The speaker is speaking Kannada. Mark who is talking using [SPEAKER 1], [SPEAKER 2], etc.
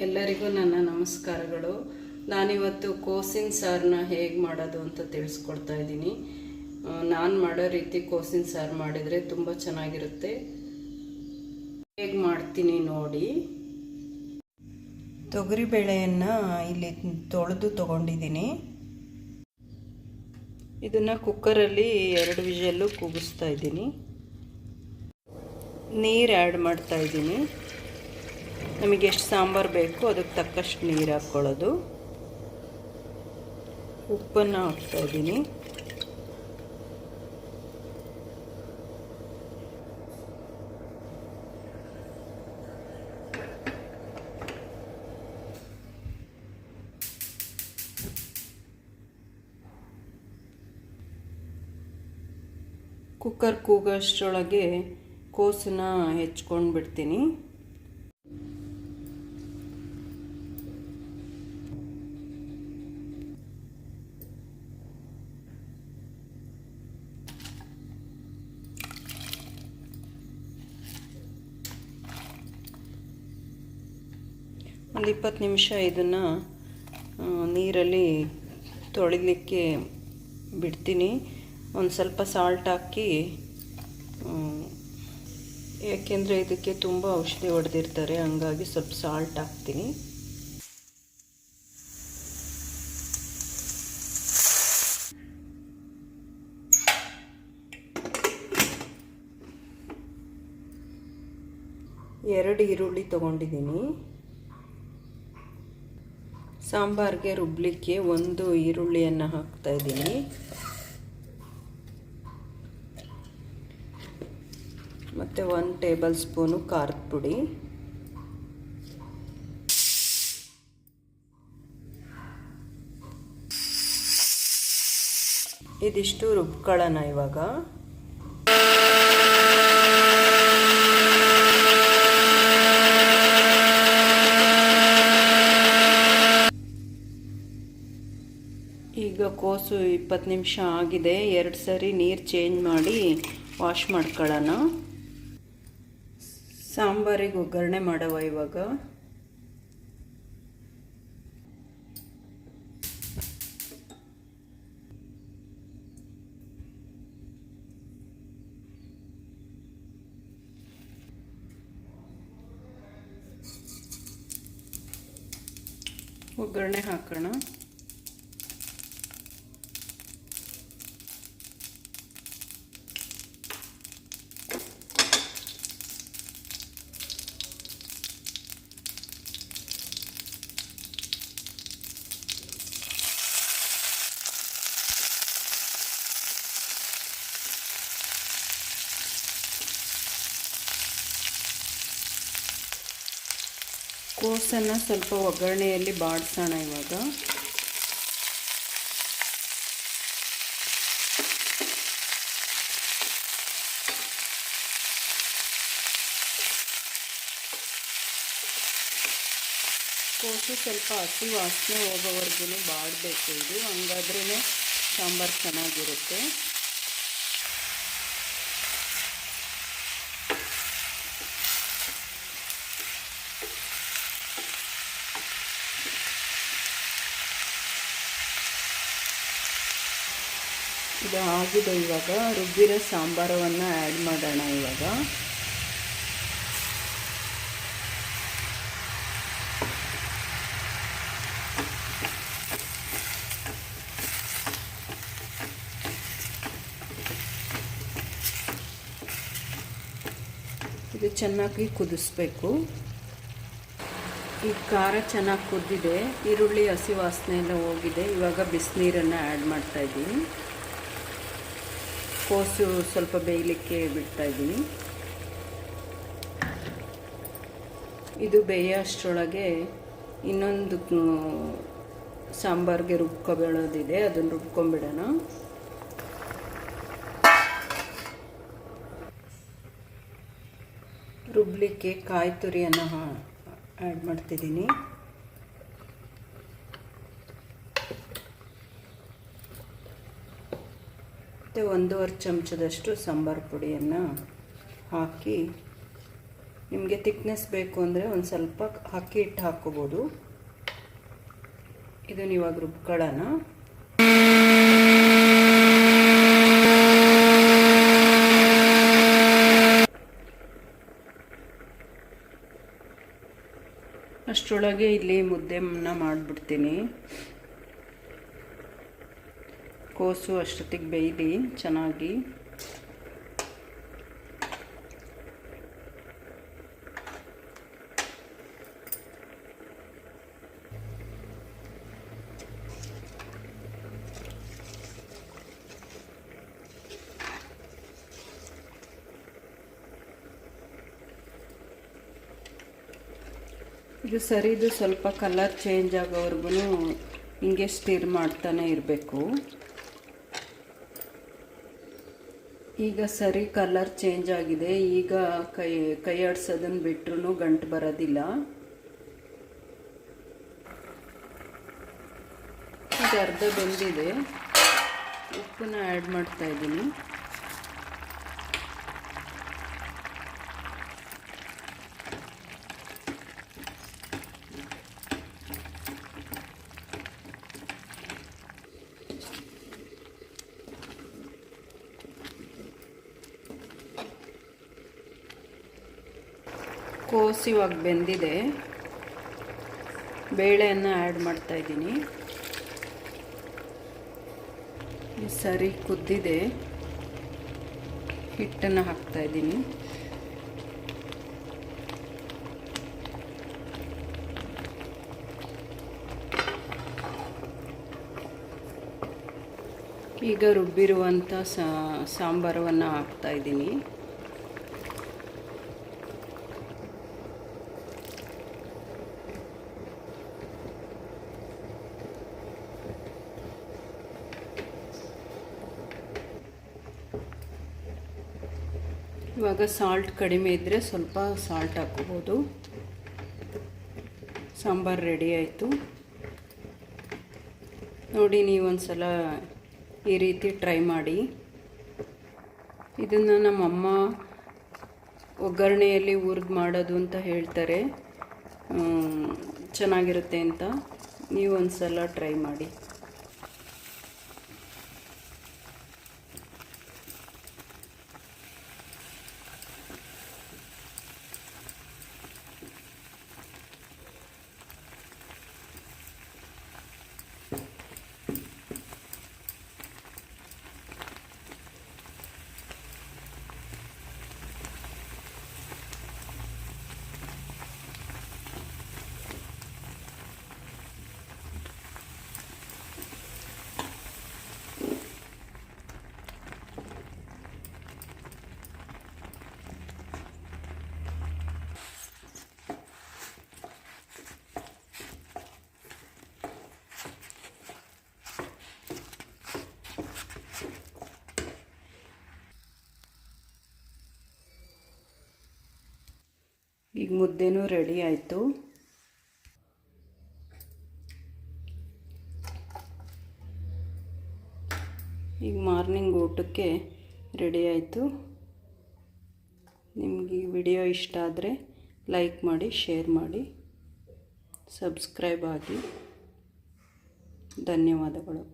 [SPEAKER 1] ಎಲ್ಲರಿಗೂ ನನ್ನ ನಮಸ್ಕಾರಗಳು. ನಾನಿವತ್ತು ಕೋಸಿನ ಸಾರನ್ನ ಹೇಗೆ ಮಾಡೋದು ಅಂತ ತಿಳಿಸ್ಕೊಡ್ತಾ ಇದ್ದೀನಿ. ನಾನು ಮಾಡೋ ರೀತಿ ಕೋಸಿನ ಸಾರು ಮಾಡಿದರೆ ತುಂಬ ಚೆನ್ನಾಗಿರುತ್ತೆ. ಹೇಗೆ ಮಾಡ್ತೀನಿ ನೋಡಿ. ತೊಗರಿಬೇಳೆಯನ್ನು ಇಲ್ಲಿ ತೊಳೆದು ತೊಗೊಂಡಿದ್ದೀನಿ. ಇದನ್ನು ಕುಕ್ಕರಲ್ಲಿ 2 ವಿಷಲ್ಲು ಕೂಗಿಸ್ತಾ ಇದ್ದೀನಿ. ನೀರು ಆ್ಯಡ್ ಮಾಡ್ತಾ ಇದ್ದೀನಿ. ನಮಗೆ ಎಷ್ಟು ಸಾಂಬಾರು ಬೇಕು ಅದಕ್ಕೆ ತಕ್ಕಷ್ಟು ನೀರು ಹಾಕ್ಕೊಳ್ಳೋದು. ಉಪ್ಪನ್ನು ಹಾಕ್ತಾ ಇದ್ದೀನಿ. ಕುಕ್ಕರ್ ಕೂಗೋಷ್ಟರೊಳಗೆ ಕೋಸನ್ನ ಹೆಚ್ಕೊಂಡು ಬಿಡ್ತೀನಿ. ಒಂದು 20 ನಿಮಿಷ ಇದನ್ನು ನೀರಲ್ಲಿ ತೊಳಿಲಿಕ್ಕೆ ಬಿಡ್ತೀನಿ. ಒಂದು ಸ್ವಲ್ಪ ಸಾಲ್ಟ್ ಹಾಕಿ, ಯಾಕೆಂದರೆ ಇದಕ್ಕೆ ತುಂಬ ಔಷಧಿ ಹೊಡೆದಿರ್ತಾರೆ, ಹಂಗಾಗಿ ಸ್ವಲ್ಪ ಸಾಲ್ಟ್ ಹಾಕ್ತೀನಿ. ಎರಡು ಈರುಳ್ಳಿ ತೊಗೊಂಡಿದ್ದೀನಿ. ಸಾಂಬಾರಿಗೆ ರುಬ್ಲಿಕ್ಕೆ 1 ಈರುಳ್ಳಿಯನ್ನು ಹಾಕ್ತಾ ಇದ್ದೀನಿ. ಮತ್ತು 1 ಟೇಬಲ್ ಸ್ಪೂನು ಖಾರದ ಪುಡಿ. ಇದಿಷ್ಟು ರುಬ್ಕೊಳ್ಳೋಣ ಇವಾಗ. ಈಗ ಕೋಸು 20 ನಿಮಿಷ ಆಗಿದೆ. 2 ಸರಿ ನೀರು ಚೇಂಜ್ ಮಾಡಿ ವಾಶ್ ಮಾಡ್ಕೊಳ್ಳೋಣ. ಸಾಂಬಾರಿಗೆ ಒಗ್ಗರಣೆ ಮಾಡವ ಇವಾಗ. ಒಗ್ಗರಣೆ ಹಾಕೋಣ. ಕೋಸನ್ನು ಸ್ವಲ್ಪ ಒಗ್ಗರಣೆಯಲ್ಲಿ ಬಾಡಿಸೋಣ ಇವಾಗ. ಕೋಸು ಸ್ವಲ್ಪ ಹಸಿ ವಾಸನೆ ಹೋಗೋವರೆಗೂ ಬಾಡಬೇಕು. ಇದು ಹಂಗಾದ್ರೇ ಸಾಂಬಾರು ಚೆನ್ನಾಗಿರುತ್ತೆ. ಇದು ಆಗಿದೆ. ಇವಾಗ ರುಬ್ಬಿರೋ ಸಾಂಬಾರವನ್ನು ಆ್ಯಡ್ ಮಾಡೋಣ ಇವಾಗ. ಇದು ಚೆನ್ನಾಗಿ ಕುದಿಸ್ಬೇಕು. ಈ ಖಾರ ಚೆನ್ನಾಗಿ ಕುದ್ದಿದೆ, ಈರುಳ್ಳಿ ಹಸಿ ವಾಸನೆ ಎಲ್ಲ ಹೋಗಿದೆ. ಇವಾಗ ಬಿಸಿನೀರನ್ನು ಆ್ಯಡ್ ಮಾಡ್ತಾಯಿದ್ದೀನಿ. ಕೋಸು ಸ್ವಲ್ಪ ಬೇಯಲಿಕ್ಕೆ ಬಿಡ್ತಾಯಿದ್ದೀನಿ. ಇದು ಬೇಯೋ ಅಷ್ಟರೊಳಗೆ ಇನ್ನೊಂದು ಸಾಂಬಾರಿಗೆ ರುಬ್ಕೊಬೇಳೋದಿದೆ, ಅದನ್ನು ರುಬ್ಕೊಂಬಿಡೋಣ. ರುಬ್ಲಿಕ್ಕೆ ಕಾಯಿ ತುರಿಯನ್ನು ಆ್ಯಡ್ ಮಾಡ್ತಿದ್ದೀನಿ. ಮತ್ತು 1.5 ಚಮಚದಷ್ಟು ಸಾಂಬಾರು ಪುಡಿಯನ್ನು ಹಾಕಿ ನಿಮಗೆ ಥಿಕ್ನೆಸ್ ಬೇಕು ಅಂದರೆ ಒಂದು ಸ್ವಲ್ಪ ಅಕ್ಕಿ ಹಿಟ್ಟು ಹಾಕ್ಕೋಬೋದು. ಇದನ್ನು ಇವಾಗ ರುಬ್ಕೊಳ್ಳೋಣ. ಅಷ್ಟರೊಳಗೆ ಇಲ್ಲಿ ಮುದ್ದೆನ ಮಾಡಿಬಿಡ್ತೀನಿ. ಕೋಸು ಅಷ್ಟೊತ್ತಿಗೆ ಬೇಯಲಿ ಚೆನ್ನಾಗಿ. ಇದು ಸರಿದು ಸ್ವಲ್ಪ ಕಲರ್ ಚೇಂಜ್ ಆಗೋವರೆಗೂ ಹಿಂಗೆ ಸ್ಟಿರ್ ಮಾಡ್ತಾನೆ ಇರಬೇಕು. ಈಗ ಸರಿ ಕಲರ್ ಚೇಂಜ್ ಆಗಿದೆ. ಈಗ ಕೈ ಆಡಿಸೋದನ್ನು ಬಿಟ್ರೂ ಗಂಟು ಬರೋದಿಲ್ಲ. ಈಗ ಅರ್ಧ ಬೆಂದಿದೆ. ಉಪ್ಪನ್ನ ಆ್ಯಡ್ ಮಾಡ್ತಾ ಇದ್ದೀನಿ. ಕೋಸು ಇವಾಗ ಬೆಂದಿದೆ. ಬೇಳೆಯನ್ನು ಆ್ಯಡ್ ಮಾಡ್ತಾ ಇದ್ದೀನಿ. ಸರಿ ಕುದ್ದಿದೆ. ಹಿಟ್ಟನ್ನು ಹಾಕ್ತಾ ಇದ್ದೀನಿ. ಈಗ ರುಬ್ಬಿರುವಂಥ ಸಾಂಬಾರವನ್ನು ಹಾಕ್ತಾ ಇದ್ದೀನಿ. ಇವಾಗ ಸಾಲ್ಟ್ ಕಡಿಮೆ ಇದ್ದರೆ ಸ್ವಲ್ಪ ಸಾಲ್ಟ್ ಹಾಕ್ಕೋಬೋದು. ಸಾಂಬಾರು ರೆಡಿ ಆಯಿತು. ನೋಡಿ, ನೀವೊಂದು ಸಲ ಈ ರೀತಿ ಟ್ರೈ ಮಾಡಿ. ಇದನ್ನು ನಮ್ಮಮ್ಮ ಒಗ್ಗರಣೆಯಲ್ಲಿ ಹುರಿದು ಮಾಡೋದು ಅಂತ ಹೇಳ್ತಾರೆ, ಚೆನ್ನಾಗಿರುತ್ತೆ ಅಂತ. ನೀವೊಂದು ಸಲ ಟ್ರೈ ಮಾಡಿ. ಈಗ ಮುದ್ದೆನೂ ರೆಡಿ ಆಯಿತು. ಈಗ ಮಾರ್ನಿಂಗ್ ಊಟಕ್ಕೆ ರೆಡಿ ಆಯಿತು. ನಿಮಗೆ ಈ ವಿಡಿಯೋ ಇಷ್ಟ ಆದರೆ ಲೈಕ್ ಮಾಡಿ, ಶೇರ್ ಮಾಡಿ, ಸಬ್ಸ್ಕ್ರೈಬ್ ಆಗಿ. ಧನ್ಯವಾದಗಳು.